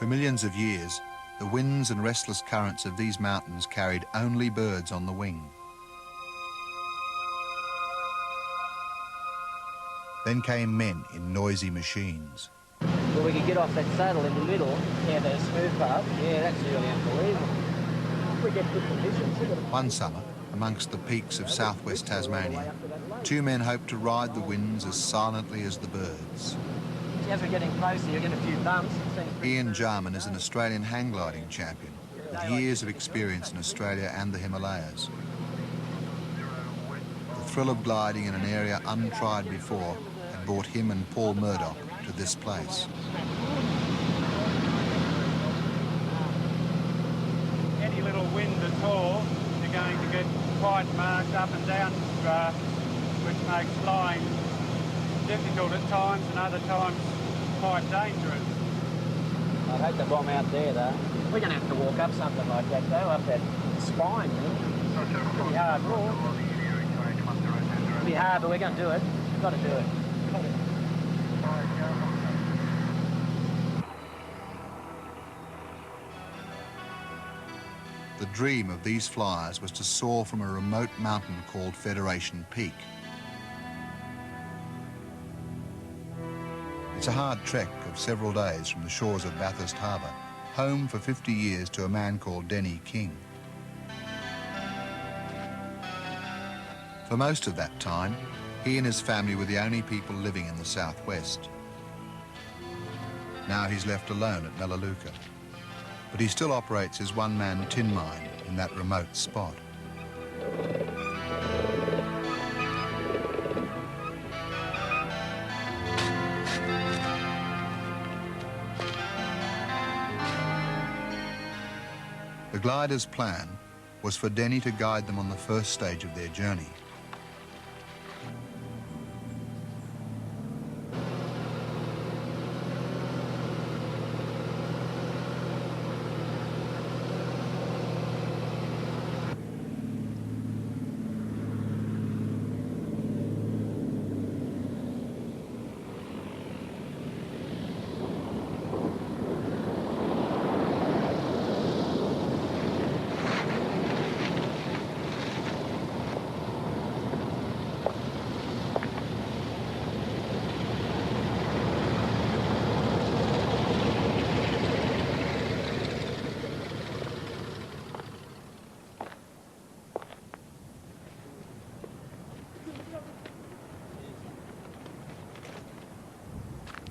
millions of years, the winds and restless currents of these mountains carried only birds on the wing. Then came men in noisy machines. Well, we could get off that saddle in the middle, yeah, the smooth part. Yeah, that's really unbelievable. We get good conditions. One summer, amongst the peaks of southwest Tasmania, two men hoped to ride the winds as silently as the birds. As we're getting closer, you get a few bumps. Ian Jarman is an Australian hang gliding champion with years of experience in Australia and the Himalayas. The thrill of gliding in an area untried before had brought him and Paul Murdoch to this place. Any little wind at all, you're going to get quite marked up and down grass, which makes flying difficult at times and other times quite dangerous. I'd hate to bomb out there, though. We're going to have to walk up something like that, though, up that spine. Pretty hard walk. It'll be hard, but we're going to do it. We've got to do it. The dream of these flyers was to soar from a remote mountain called Federation Peak. It's a hard trek of several days from the shores of Bathurst Harbour, home for 50 years to a man called Denny King. For most of that time, he and his family were the only people living in the southwest. Now he's left alone at Melaleuca, but he still operates his one-man tin mine in that remote spot. The glider's plan was for Denny to guide them on the first stage of their journey.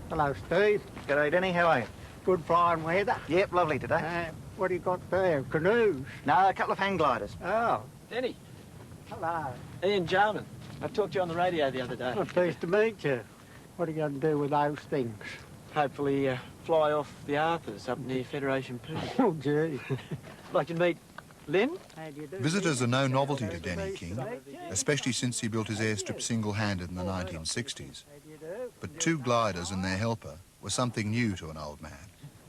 Hello, Steve. G'day, Denny. How are you? Good flying weather. Yep, lovely today. What do you got there? Canoes? No, a couple of hang gliders. Oh, Denny. hello. Ian Jarman. I talked to you on the radio the other day. Well, pleased to meet you. What are you going to do with those things? Hopefully fly off the Arthurs up near Federation Peak. Oh, gee. Like to meet Lynn? How do you do? Visitors are no novelty to Denny King, especially since he built his airstrip single-handed in the 1960s. But two gliders and their helper were something new to an old man.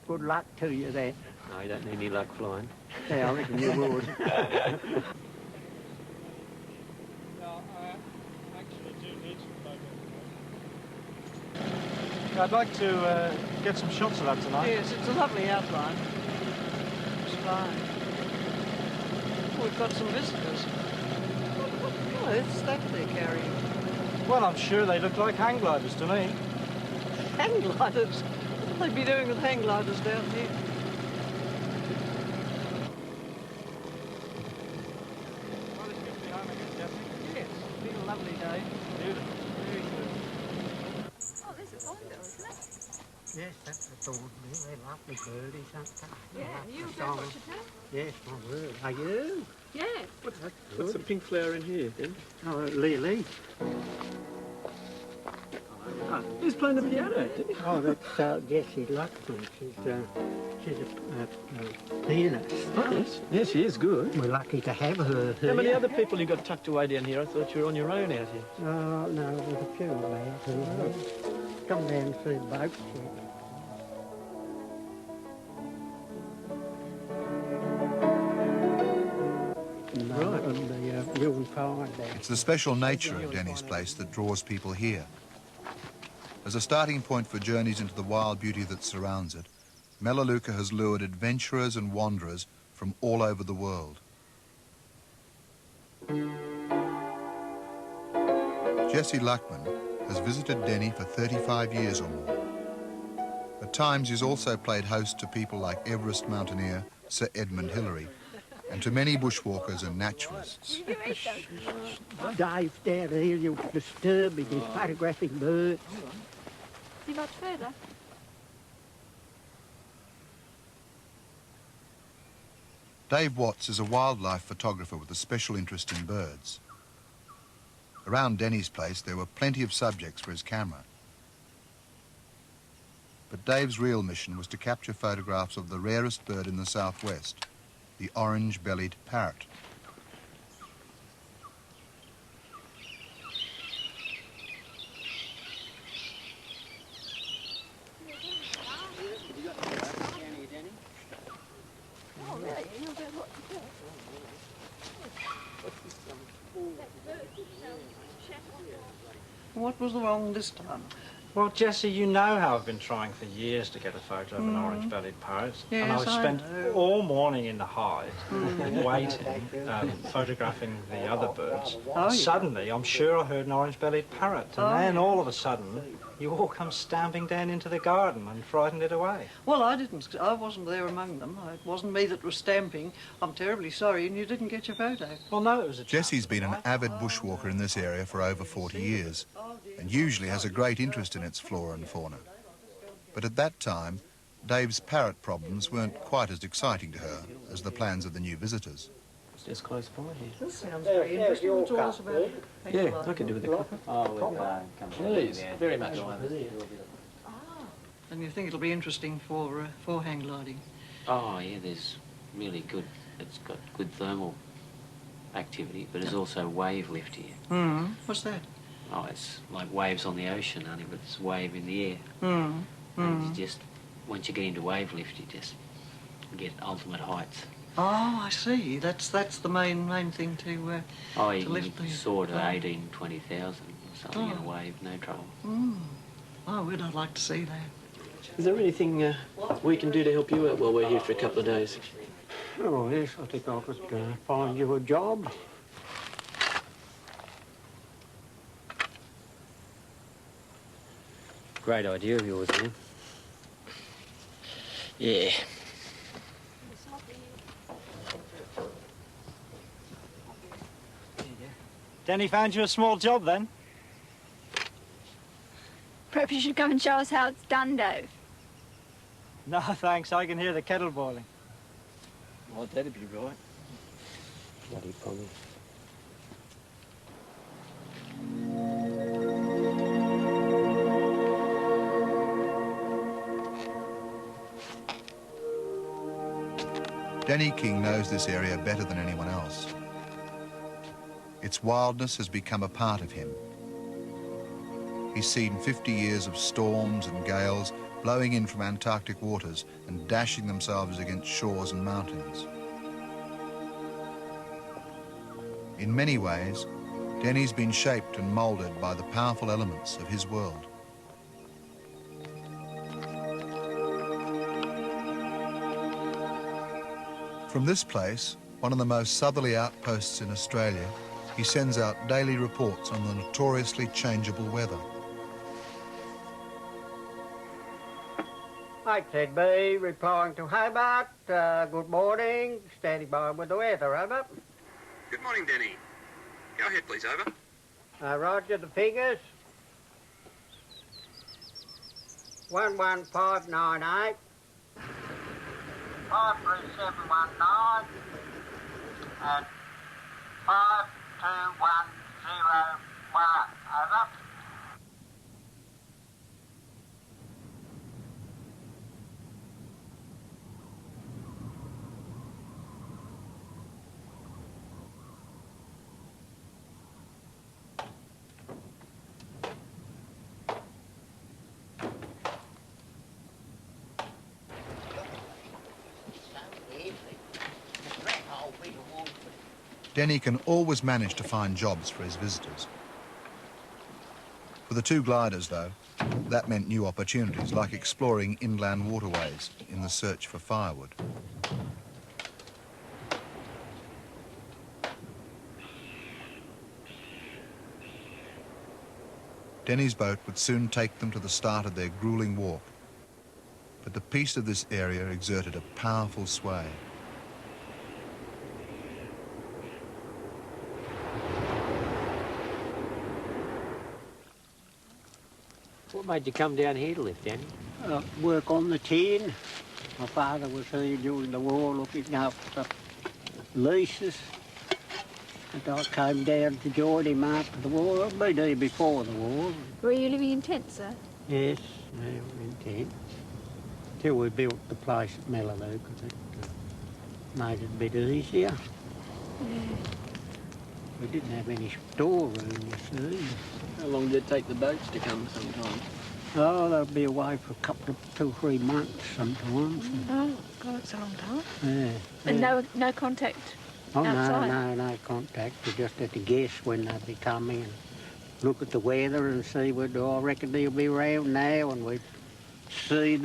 Good luck to you then. No, you don't need any luck flying. Yeah, I reckon you would. I'd like to get some shots of that tonight. Yes, it's a lovely outline. It's fine. We've got some visitors. Oh, it's that they're carrying. Well, I'm sure they look like hang gliders to me. Hang gliders? What would they be doing with hang gliders down here? Well, it's good to be home again, Jeffrey. Yes, it's been a lovely day. Beautiful. Very good. Oh, there's a condor, isn't it? Yes, that's the thought. They're lovely birdies, aren't they? Yeah, you go watch it, huh? Yes, my word. Are you? Yeah. What's the pink flower in here, then? Oh, Lily. Ah, he's playing the piano, didn't he? Oh, that's Jessie Luxman. She's a pianist. Oh, yes. Yes, she is good. We're lucky to have her here. How many other people you got tucked away down here? I thought you were on your own out here. Oh, no, there's a few lads who come down and see the boats. Right. And the real fine there. It's the special nature of Denny's place that draws people here. As a starting point for journeys into the wild beauty that surrounds it, Melaleuca has lured adventurers and wanderers from all over the world. Jesse Luckman has visited Denny for 35 years or more. At times he's also played host to people like Everest mountaineer Sir Edmund Hillary and to many bushwalkers and naturalists. Dave's down here, you're disturbing his photographing birds. See much further? Dave Watts is a wildlife photographer with a special interest in birds. Around Denny's place there were plenty of subjects for his camera. But Dave's real mission was to capture photographs of the rarest bird in the southwest, the orange-bellied parrot. Oh, really? You know about what to do? What was wrong this time? Well, Jessie, you know how I've been trying for years to get a photo of an orange-bellied parrot. Yes, and I've I spent know. all morning in the hide, waiting, photographing the other birds. Oh, yeah. Suddenly, I'm sure I heard an orange-bellied parrot. And Oh, then, yeah. all of a sudden, you all come stamping down into the garden and frightened it away. Well, I wasn't there among them. It wasn't me that was stamping. I'm terribly sorry, and you didn't get your photo. Well, no, it was a Jesse's been an avid bushwalker in this area for over 40 years and usually has a great interest in its flora and fauna. But at that time, Dave's parrot problems weren't quite as exciting to her as the plans of the new visitors. It's just close by here. This sounds very interesting. What's all this about? Yeah, I can do with the copper. Oh, we've come Please, very much. And you think it'll be interesting for hang gliding? Oh, yeah, there's really good, it's got good thermal activity, but there's also wave lift here. What's that? Oh, it's like waves on the ocean, only but it's a wave in the air. And you just, once you get into wave lift, you just get ultimate heights. Oh, I see. That's the main thing to Oh, you to lift can the soar to plane. 18, 20,000 or something in a wave, no trouble. Oh, would I like to see that? Is there anything we can do to help you out while we're here for a couple of days? Oh, yes, I think I could find you a job. Great idea of yours, man. Yeah. Denny found you a small job, then? Perhaps you should come and show us how it's done, Dave. No, thanks. I can hear the kettle boiling. Oh, that'd be right. Bloody promise. Denny King knows this area better than anyone else. Its wildness has become a part of him. He's seen 50 years of storms and gales blowing in from Antarctic waters and dashing themselves against shores and mountains. In many ways, Denny's been shaped and moulded by the powerful elements of his world. From this place, one of the most southerly outposts in Australia, he sends out daily reports on the notoriously changeable weather. HZB replying to Hobart. Good morning. Standing by with the weather, over. Good morning, Denny. Go ahead, please, over. Roger, the figures. 11598. 53719 and 52101. Over. Denny can always manage to find jobs for his visitors. For the two gliders, though, That meant new opportunities, like exploring inland waterways in the search for firewood. Denny's boat would soon take them to the start of their gruelling walk, but the peace of this area exerted a powerful sway. What made you come down here to live, Danny? Work on the tin. My father was here during the war looking after leases. And I came down to join him after the war. I'd been here before the war. Were you living in tents, sir? Yes, we were in tent. Till we built the place at Mellaloo, because it made it a bit easier. Yeah. We didn't have any storeroom, you see. How long did it take the boats to come sometimes? Oh, they'll be away for a couple of 2 or 3 months sometimes. Oh, God, it's a long time. Yeah. And yeah. no contact Oh, outside? no contact. We just had to guess when they'd be coming and look at the weather and see, I reckon they'll be around now, and we'd see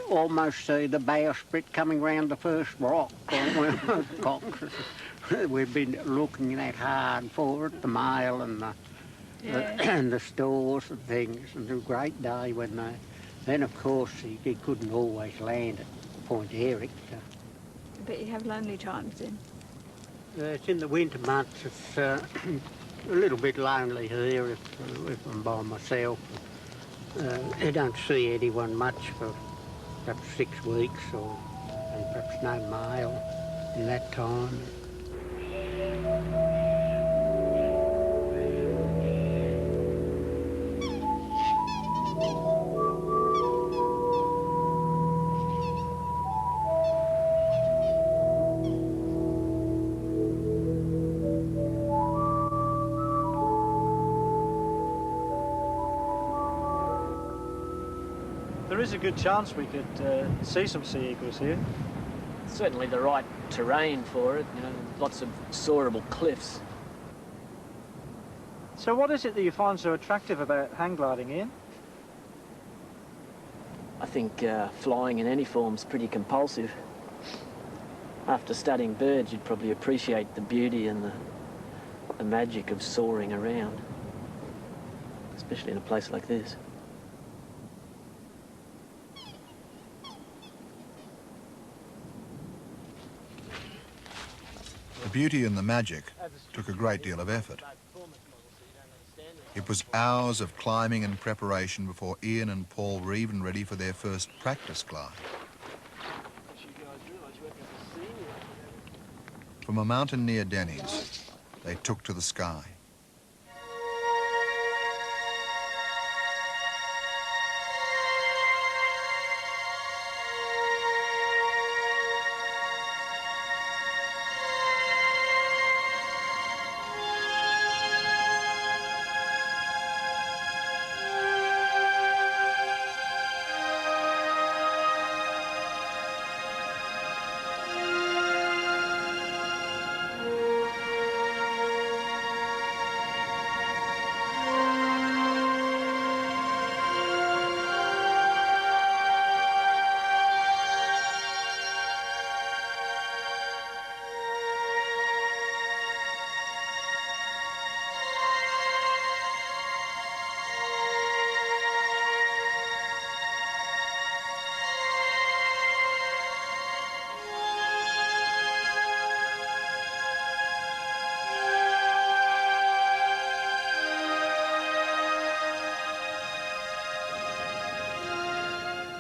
almost see the bowsprit coming round the first rock. We've been looking that hard for it, the mail and and the stores and things, and it was a great day when they... Then, of course, he couldn't always land at Point Eric. I bet you have lonely times then. It's in the winter months. It's a little bit lonely here if I'm by myself. I don't see anyone much for perhaps 6 weeks, and perhaps no mail in that time. There is a good chance we could see some sea eagles here. Certainly the right terrain for it, you know, lots of soarable cliffs. So what is it that you find so attractive about hang gliding, Ian? I think flying in any form's pretty compulsive. After studying birds, you'd probably appreciate the beauty and the magic of soaring around, especially in a place like this. The beauty and the magic took a great deal of effort. It was hours of climbing and preparation before Ian and Paul were even ready for their first practice glide. From a mountain near Denny's, they took to the sky.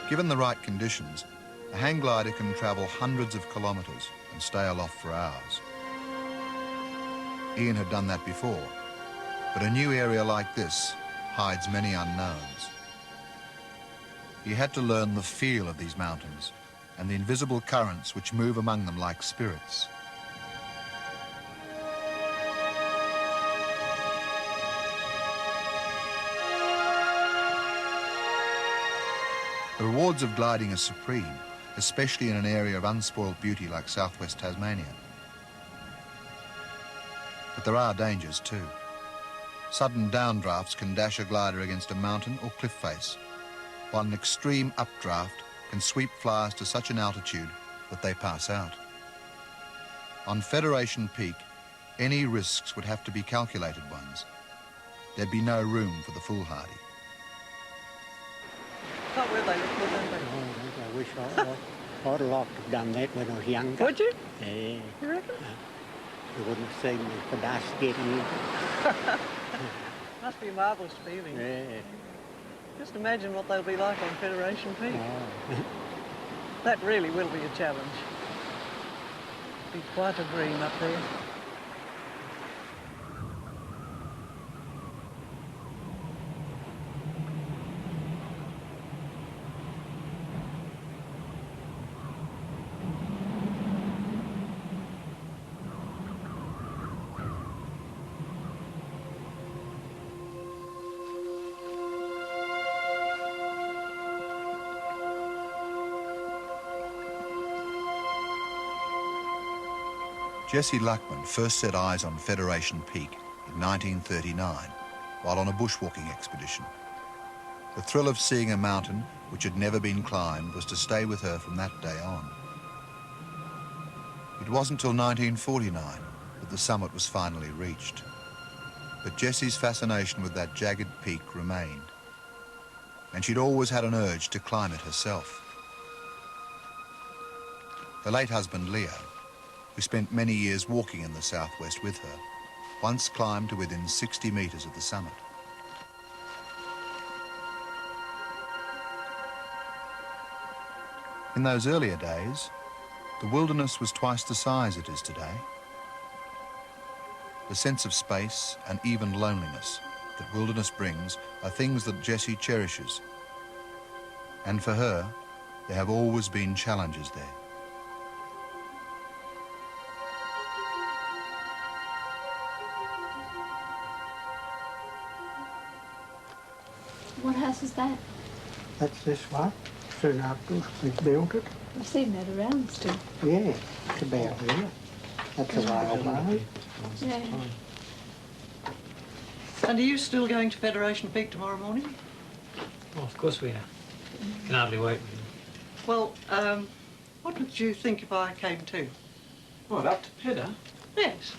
Given the right conditions, a hang glider can travel hundreds of kilometres and stay aloft for hours. Ian had done that before, but a new area like this hides many unknowns. He had to learn the feel of these mountains and the invisible currents which move among them like spirits. The rewards of gliding are supreme, especially in an area of unspoilt beauty like southwest Tasmania. But there are dangers too. Sudden downdrafts can dash a glider against a mountain or cliff face, while an extreme updraft can sweep flyers to such an altitude that they pass out. On Federation Peak, any risks would have to be calculated ones. There'd be no room for the foolhardy. Oh, where they look good, don't they? Oh, I wish I'd like to have done that when I was younger. Would you? Yeah. You reckon? You wouldn't have seen the dust getting in. Must be a marvellous feeling. Yeah. Just imagine what they'll be like on Federation Peak. Oh. That really will be a challenge. Be quite a dream up there. Jesse Luckman first set eyes on Federation Peak in 1939 while on a bushwalking expedition. The thrill of seeing a mountain which had never been climbed was to stay with her from that day on. It wasn't till 1949 that the summit was finally reached. But Jessie's fascination with that jagged peak remained, and she'd always had an urge to climb it herself. Her late husband, Leo, who spent many years walking in the southwest with her, once climbed to within 60 metres of the summit. In those earlier days, the wilderness was twice the size it is today. The sense of space and even loneliness that wilderness brings are things that Jessie cherishes. And for her, there have always been challenges there. What house is that? That's this one. Soon after we built it. I've seen that around still. Yeah, it's about here. That's a while ago. Yeah. And are you still going to Federation Peak tomorrow morning? Well, of course we are. Can hardly wait. Well, what would you think if I came too? What, up to Pidder? Yes.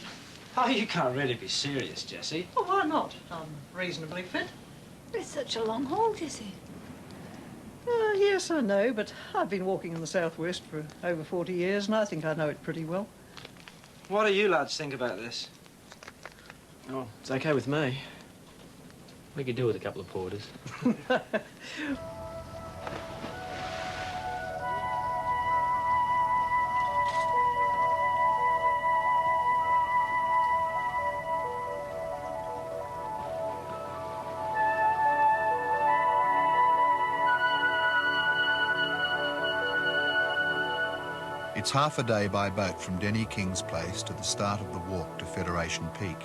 Oh, you can't really be serious, Jessie. Well, why not? I'm reasonably fit. It's such a long haul, Jessie. Yes, I know, but I've been walking in the southwest for over 40 years, and I think I know it pretty well. What do you lads think about this? Oh, it's okay with me. We could do with a couple of porters. It's half a day by boat from Denny King's place to the start of the walk to Federation Peak.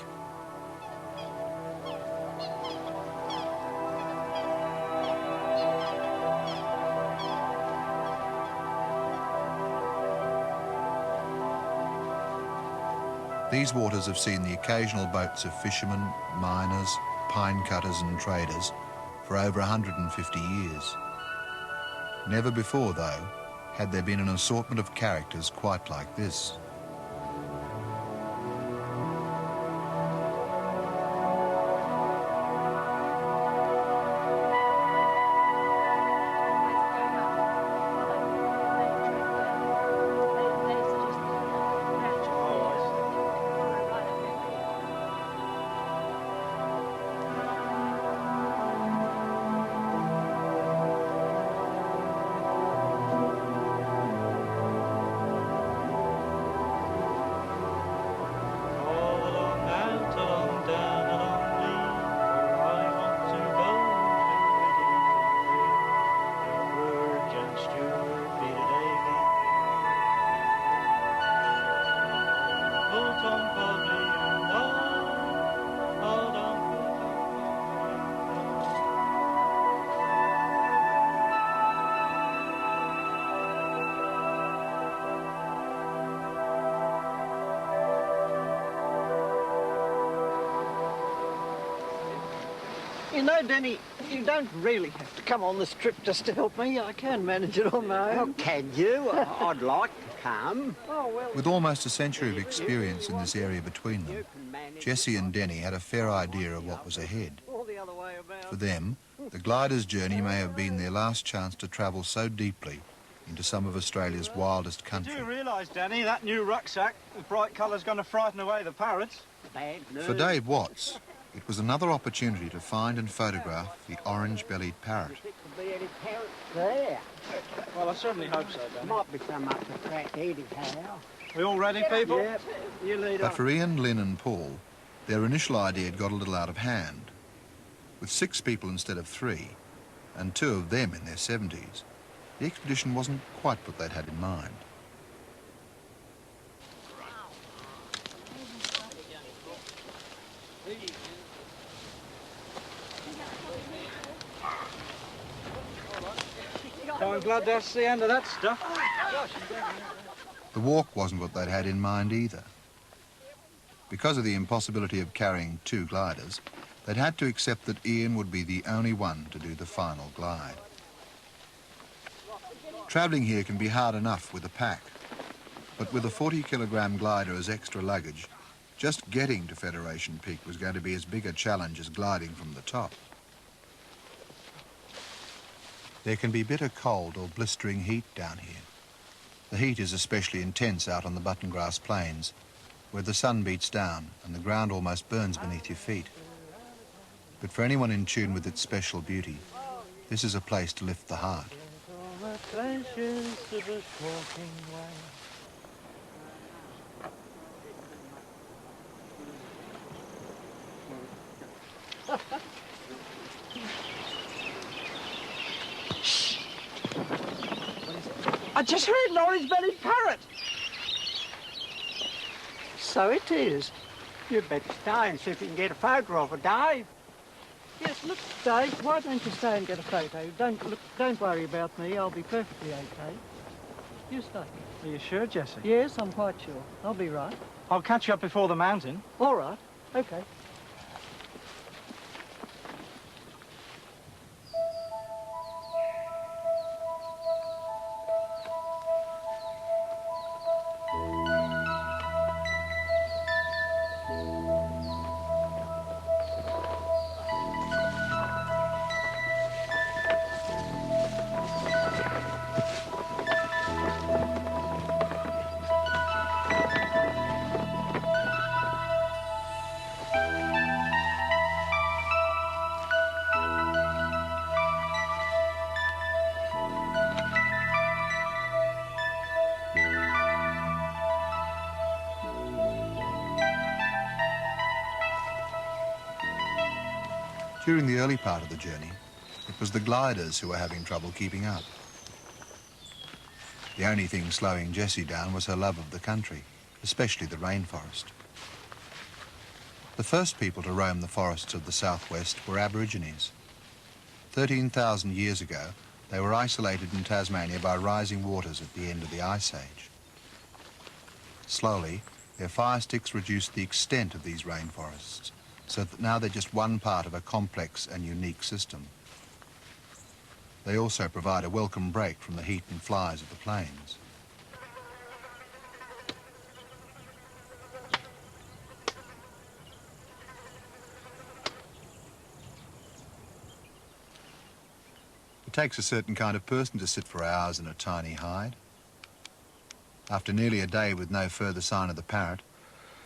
These waters have seen the occasional boats of fishermen, miners, pine cutters and traders for over 150 years. Never before, though, had there been an assortment of characters quite like this. You know, Denny, you don't really have to come on this trip just to help me. I can manage it on my own. Oh, can you? I'd like to come. Oh, well... With almost a century of experience in this area between them, Jessie and Denny had a fair idea of what was ahead. Or the other way about. For them, the glider's journey may have been their last chance to travel so deeply into some of Australia's wildest country. You do realise, Danny, that new rucksack with bright colour's going to frighten away the parrots. For Dave Watts, it was another opportunity to find and photograph the orange-bellied parrot. There. Well, I certainly hope so, Danny. Might be some up the track anyhow. We all ready, people? Yep. You lead But on. for Ian, Lynn and Paul, their initial idea had got a little out of hand. With 6 people instead of 3, and 2 of them in their 70s, the expedition wasn't quite what they'd had in mind. I'm glad that's the end of that stuff. The walk wasn't what they'd had in mind either. Because of the impossibility of carrying 2 gliders, they'd had to accept that Ian would be the only one to do the final glide. Travelling here can be hard enough with a pack, but with a 40-kilogram glider as extra luggage, just getting to Federation Peak was going to be as big a challenge as gliding from the top. There can be bitter cold or blistering heat down here. The heat is especially intense out on the button grass plains, where the sun beats down and the ground almost burns beneath your feet. But for anyone in tune with its special beauty, this is a place to lift the heart. I just heard an orange-bellied parrot. So it is. You'd better stay and see if you can get a photo of it, Dave. Yes, look, Dave, why don't you stay and get a photo? Don't worry about me. I'll be perfectly okay. You stay. Are you sure, Jessie? Yes, I'm quite sure. I'll be right. I'll catch you up before the mountain. All right. Okay. During the early part of the journey, it was the gliders who were having trouble keeping up. The only thing slowing Jessie down was her love of the country, especially the rainforest. The first people to roam the forests of the southwest were Aborigines. 13,000 years ago, they were isolated in Tasmania by rising waters at the end of the Ice Age. Slowly, their fire sticks reduced the extent of these rainforests, so that now they're just one part of a complex and unique system. They also provide a welcome break from the heat and flies of the plains. It takes a certain kind of person to sit for hours in a tiny hide. After nearly a day with no further sign of the parrot,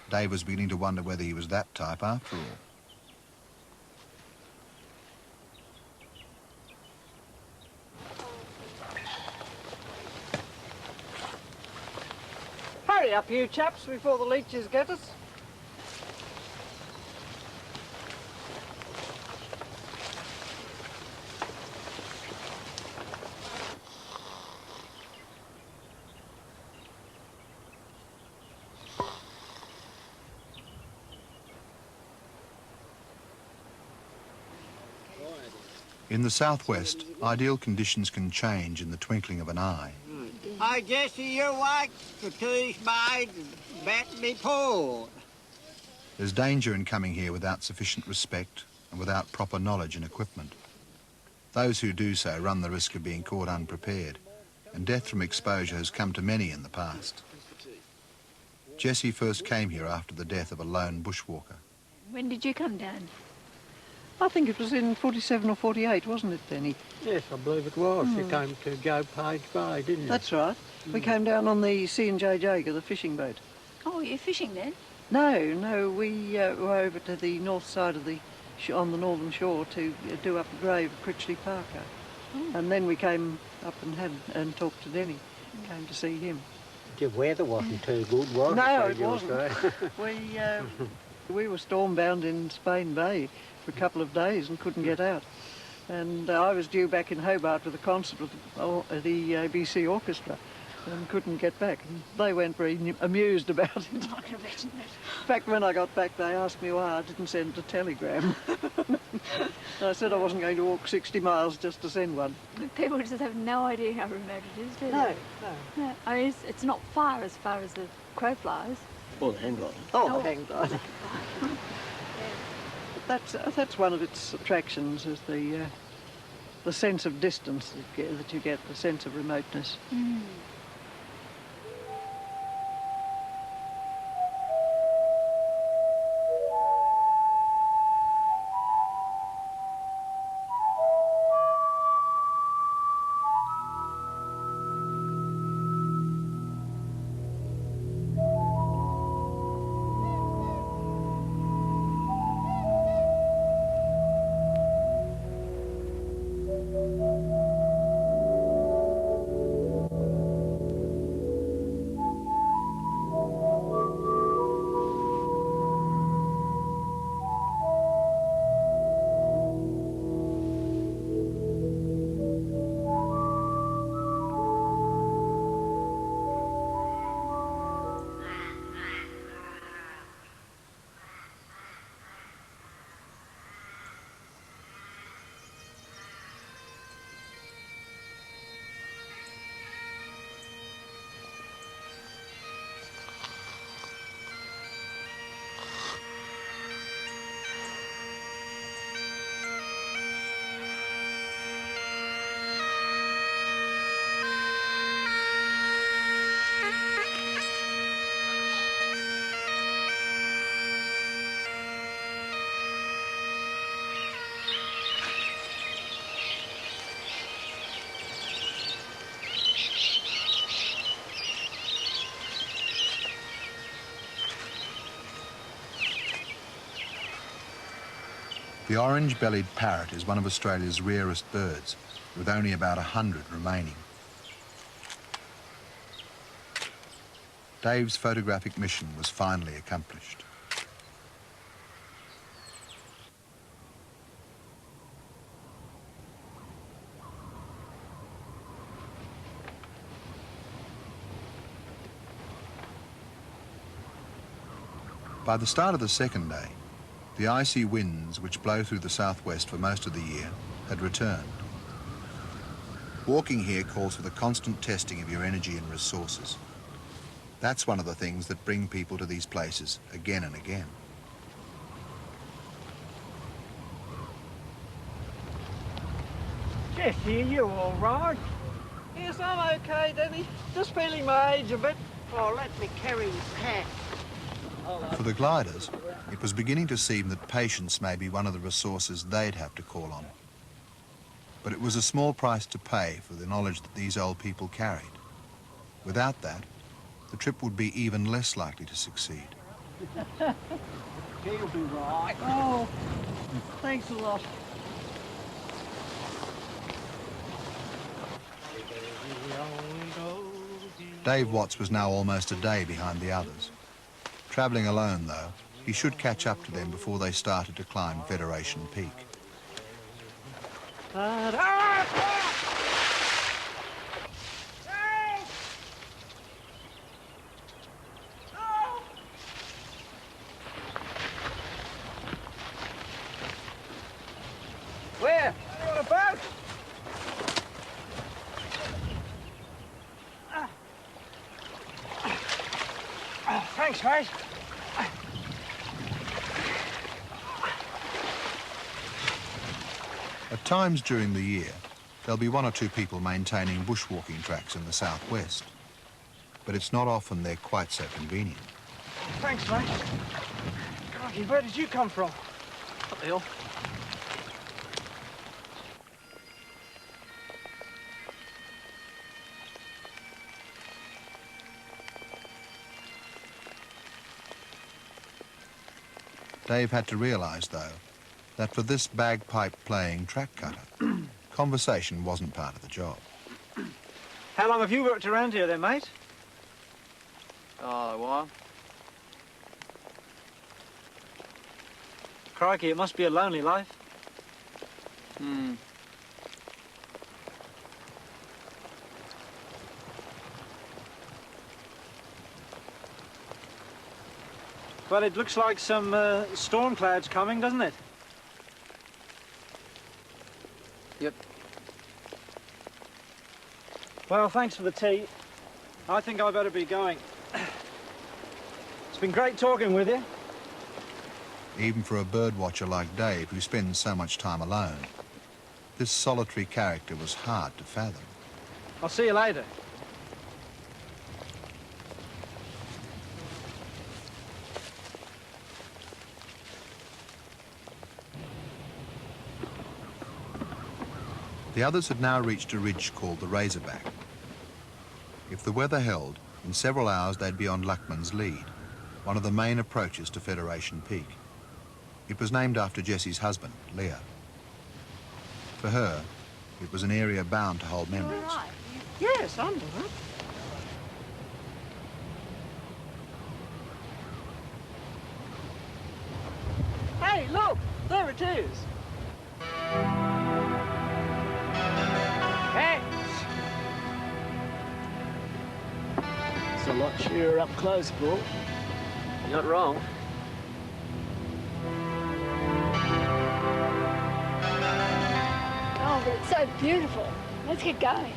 Dave was beginning to wonder whether he was that type after all. Hurry up, you chaps, before the leeches get us. In the southwest, ideal conditions can change in the twinkling of an eye. Hey, Jessie, you awake? The tea's made and bat me pulled. There's danger in coming here without sufficient respect and without proper knowledge and equipment. Those who do so run the risk of being caught unprepared, and death from exposure has come to many in the past. Jessie first came here after the death of a lone bushwalker. When did you come down? I think it was in 47 or 48, wasn't it, Denny? Yes, I believe it was. You came to Joe Page Bay, didn't you? That's right. We came down on the C&J Jager, the fishing boat. Oh, you're fishing then? No, we were over to the north side of on the northern shore to do up the grave of Critchley Parker. Oh. And then we came up and talked to Denny, came to see him. The weather wasn't too good, was it? No, so it you wasn't. say? We were stormbound in Spain Bay for a couple of days and couldn't get out. And I was due back in Hobart with a concert with the ABC Orchestra and couldn't get back. And they weren't very amused about it. I can imagine that. In fact, when I got back, they asked me why I didn't send a telegram. I said I wasn't going to walk 60 miles just to send one. People just have no idea how remote it is, do they? No. No. I mean, it's not far as the crow flies. Or the hang glider. Oh, the hang glider. That's one of its attractions, is the sense of distance that you get, the sense of remoteness. Mm. The orange-bellied parrot is one of Australia's rarest birds, with only about 100 remaining. Dave's photographic mission was finally accomplished. By the start of the second day, the icy winds which blow through the southwest for most of the year had returned. Walking here calls for the constant testing of your energy and resources. That's one of the things that bring people to these places again and again. Jessie, are you all right? Yes, I'm okay, Denny. Just feeling my age a bit. Oh, let me carry your pack. For the gliders, it was beginning to seem that patience may be one of the resources they'd have to call on. But it was a small price to pay for the knowledge that these old people carried. Without that, the trip would be even less likely to succeed. He'll be right. Oh, thanks a lot. Dave Watts was now almost a day behind the others. Travelling alone, though, he should catch up to them before they started to climb Federation Peak. Where? On a boat? Thanks, mate. At times during the year, there'll be one or two people maintaining bushwalking tracks in the southwest. But it's not often they're quite so convenient. Thanks, mate. Crikey, where did you come from? Up the hill. Dave had to realise, though, that for this bagpipe-playing track cutter, conversation wasn't part of the job. How long have you worked around here then, mate? Oh, a while. Crikey, it must be a lonely life. Hmm. Well, it looks like some storm clouds coming, doesn't it? Yep. Well, thanks for the tea. I think I better be going. It's been great talking with you. Even for a birdwatcher like Dave, who spends so much time alone, this solitary character was hard to fathom. I'll see you later. The others had now reached a ridge called the Razorback. If the weather held, in several hours they'd be on Luckman's Lead, one of the main approaches to Federation Peak. It was named after Jessie's husband, Leah. For her, it was an area bound to hold memories. Right. Yes, I'm all right. Hey, look! There it is. It's a lot sheerer up close, Paul. You're not wrong. Oh, but it's so beautiful. Let's get going.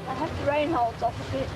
I hope the rain holds off a bit.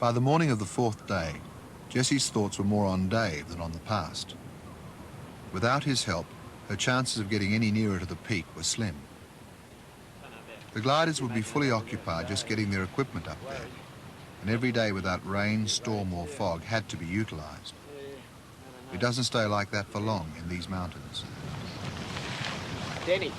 By the morning of the fourth day, Jessie's thoughts were more on Dave than on the past. Without his help, her chances of getting any nearer to the peak were slim. The gliders would be fully occupied just getting their equipment up there, and every day without rain, storm or fog had to be utilised. It doesn't stay like that for long in these mountains. Denny,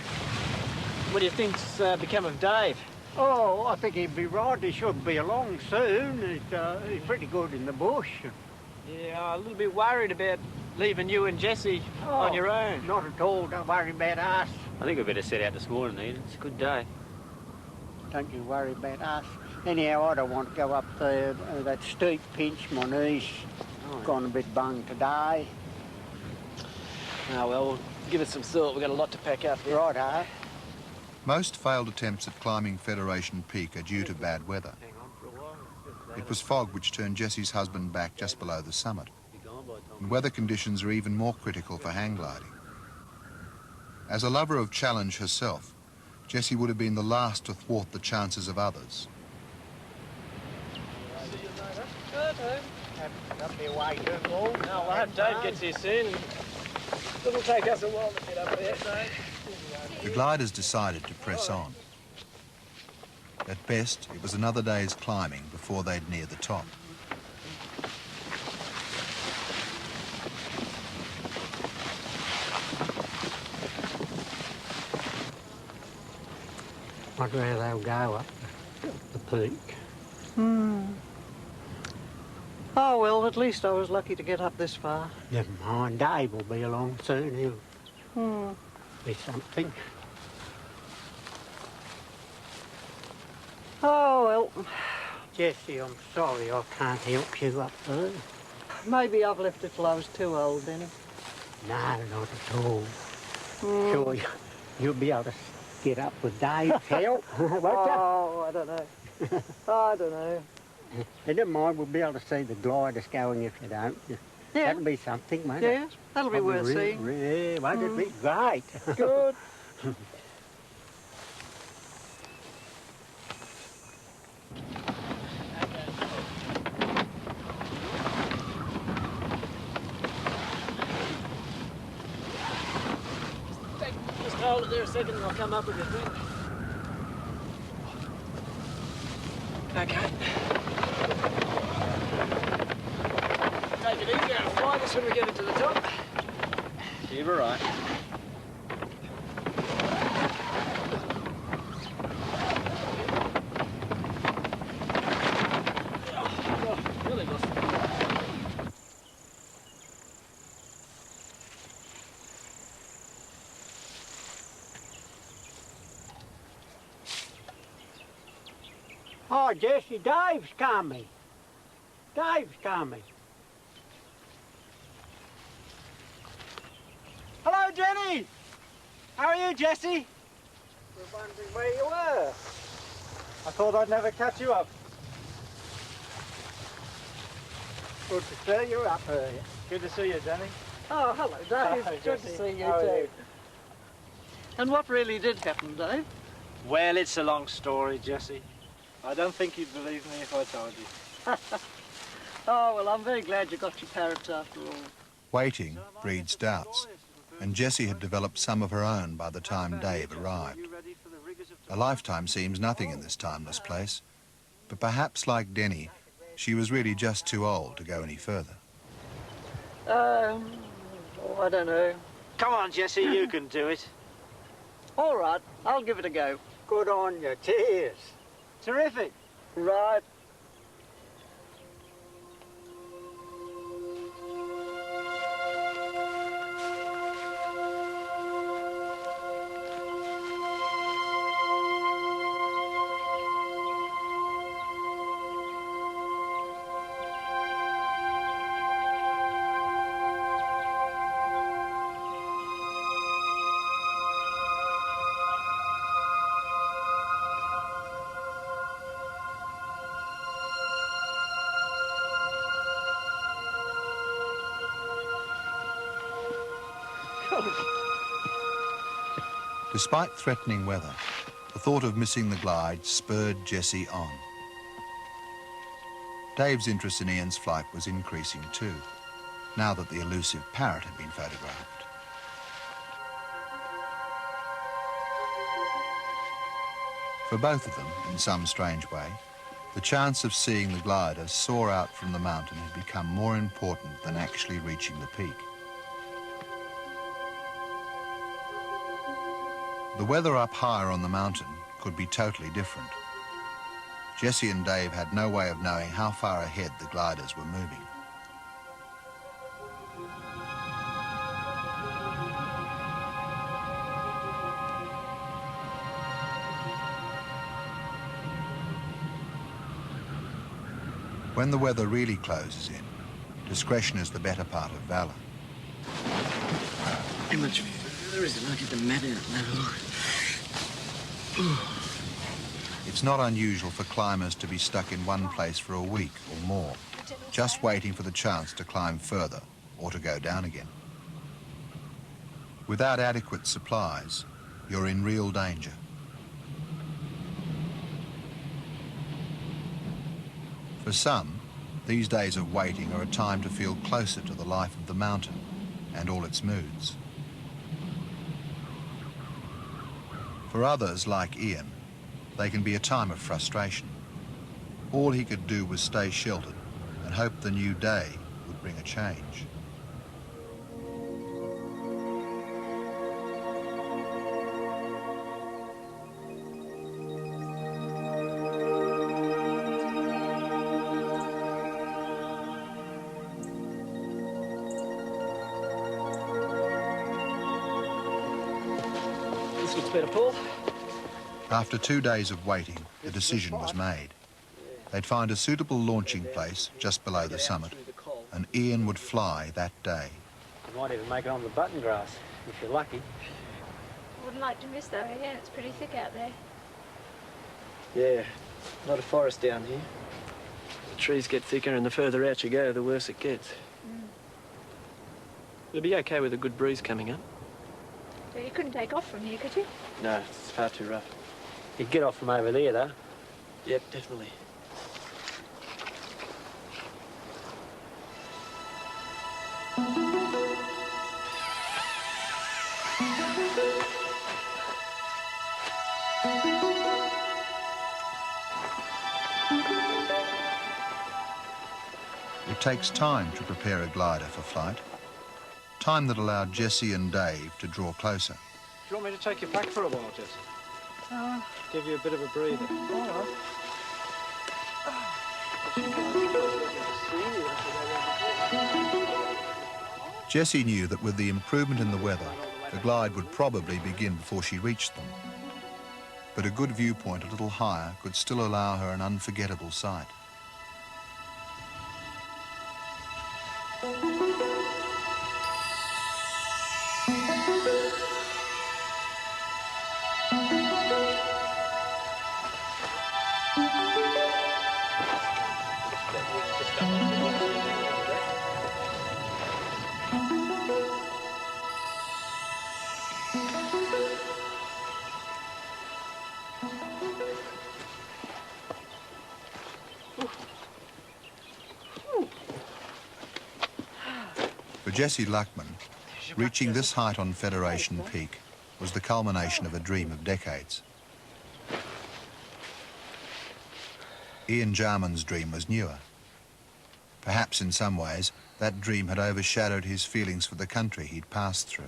what do you think's become of Dave? Oh, I think he'd be right. He should be along soon. He's pretty good in the bush. Yeah, I'm a little bit worried about leaving you and Jessie on your own. Not at all. Don't worry about us. I think we better set out this morning, Ian. It's a good day. Don't you worry about us. Anyhow, I don't want to go up there. That steep pinch, my knee's gone a bit bung today. Oh, well, we'll give it some thought. We've got a lot to pack up. Righto. Most failed attempts at climbing Federation Peak are due to bad weather. It was fog which turned Jessie's husband back just below the summit. And weather conditions are even more critical for hang gliding. As a lover of challenge herself, Jessie would have been the last to thwart the chances of others. Don't be away too long. No, I hope Dave gets here soon. It'll take us a while to get up there. The gliders decided to press on. At best, it was another day's climbing before they'd near the top. Wonder how they'll go up the peak. Oh, well, at least I was lucky to get up this far. Never mind, Dave will be along soon. He'll be something. Oh, well, Jessie, I'm sorry I can't help you up there. maybe I've left it till I was too old, Denny. No, not at all. Sure, you'll be able to get up with Dave's help, won't you? Oh, I don't know. I don't know. And never mind, we'll be able to see the gliders going if you don't. Yeah. That'll be something, won't it? Yes, that'll be worth seeing. Yeah, won't it be great? Good. Just hold it there a second and I'll come up with your thing. Okay. Take it easy, I'll fly this when we get it to the top. You were right. Really good. Oh, Jessie, Dave's coming. Dave's coming. Hello, Jenny! How are you, Jessie? We're wondering where you were. I thought I'd never catch you up. Good to see you up here. Good to see you, Jenny. Oh, hello, Dave. Hi, Good to Jessie. see you How are too. you? And what really did happen, Dave? Well, it's a long story, Jessie. I don't think you'd believe me if I told you. Oh, well, I'm very glad you got your parrots after all. Waiting breeds doubts, and Jessie had developed some of her own by the time Dave arrived. A lifetime seems nothing in this timeless place, but perhaps like Denny, she was really just too old to go any further. Oh, I don't know. Come on, Jessie, you can do it. All right, I'll give it a go. Good on you. Cheers. Terrific. Right. Despite threatening weather, the thought of missing the glide spurred Jessie on. Dave's interest in Ian's flight was increasing too, now that the elusive parrot had been photographed. For both of them, in some strange way, the chance of seeing the glider soar out from the mountain had become more important than actually reaching the peak. The weather up higher on the mountain could be totally different. Jessie and Dave had no way of knowing how far ahead the gliders were moving. When the weather really closes in, discretion is the better part of valour. How much further is it? Look at the map now. It's not unusual for climbers to be stuck in one place for a week or more, just waiting for the chance to climb further or to go down again. Without adequate supplies, you're in real danger. For some, these days of waiting are a time to feel closer to the life of the mountain and all its moods. For others, like Ian, they can be a time of frustration. All he could do was stay sheltered and hope the new day would bring a change. This looks better, Paul. After 2 days of waiting, the decision was made. They'd find a suitable launching place just below the summit, and Ian would fly that day. You might even make it on the button grass, if you're lucky. Wouldn't like to miss that again. It's pretty thick out there. Yeah, a lot of forest down here. The trees get thicker and the further out you go, the worse it gets. It'll be okay with a good breeze coming up. So you couldn't take off from here, could you? No, it's far too rough. You'd get off from over there, though. Yep, definitely. It takes time to prepare a glider for flight, time that allowed Jessie and Dave to draw closer. Do you want me to take you back for a while, Jess? Give you a bit of a breather. All right. Jessie knew that with the improvement in the weather, the glide would probably begin before she reached them. But a good viewpoint a little higher could still allow her an unforgettable sight. For Jessie Luckman, reaching this height on Federation Peak was the culmination of a dream of decades. Ian Jarman's dream was newer. Perhaps in some ways, that dream had overshadowed his feelings for the country he'd passed through.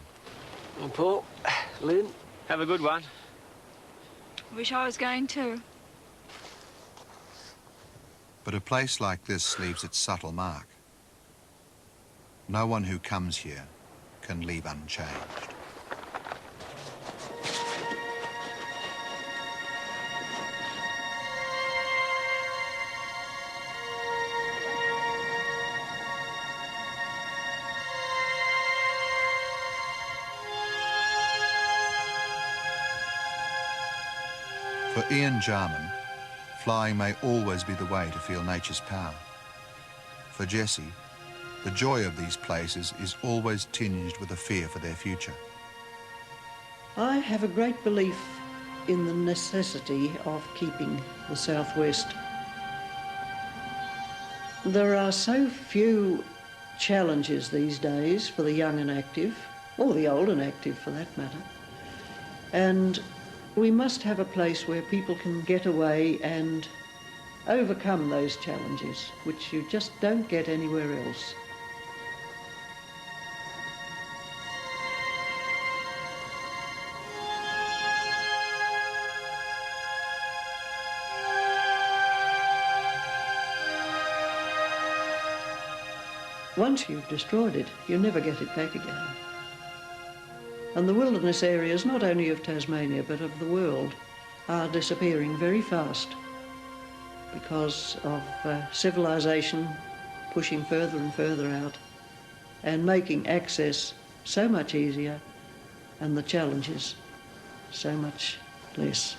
Well, Paul, Lynn, have a good one. Wish I was going too. But a place like this leaves its subtle mark. No one who comes here can leave unchanged. For Ian Jarman, flying may always be the way to feel nature's power. For Jessie, the joy of these places is always tinged with a fear for their future. I have a great belief in the necessity of keeping the southwest. There are so few challenges these days for the young and active, or the old and active for that matter, and we must have a place where people can get away and overcome those challenges, which you just don't get anywhere else. Once you've destroyed it, you never get it back again. And the wilderness areas, not only of Tasmania, but of the world, are disappearing very fast because of civilization pushing further and further out and making access so much easier and the challenges so much less.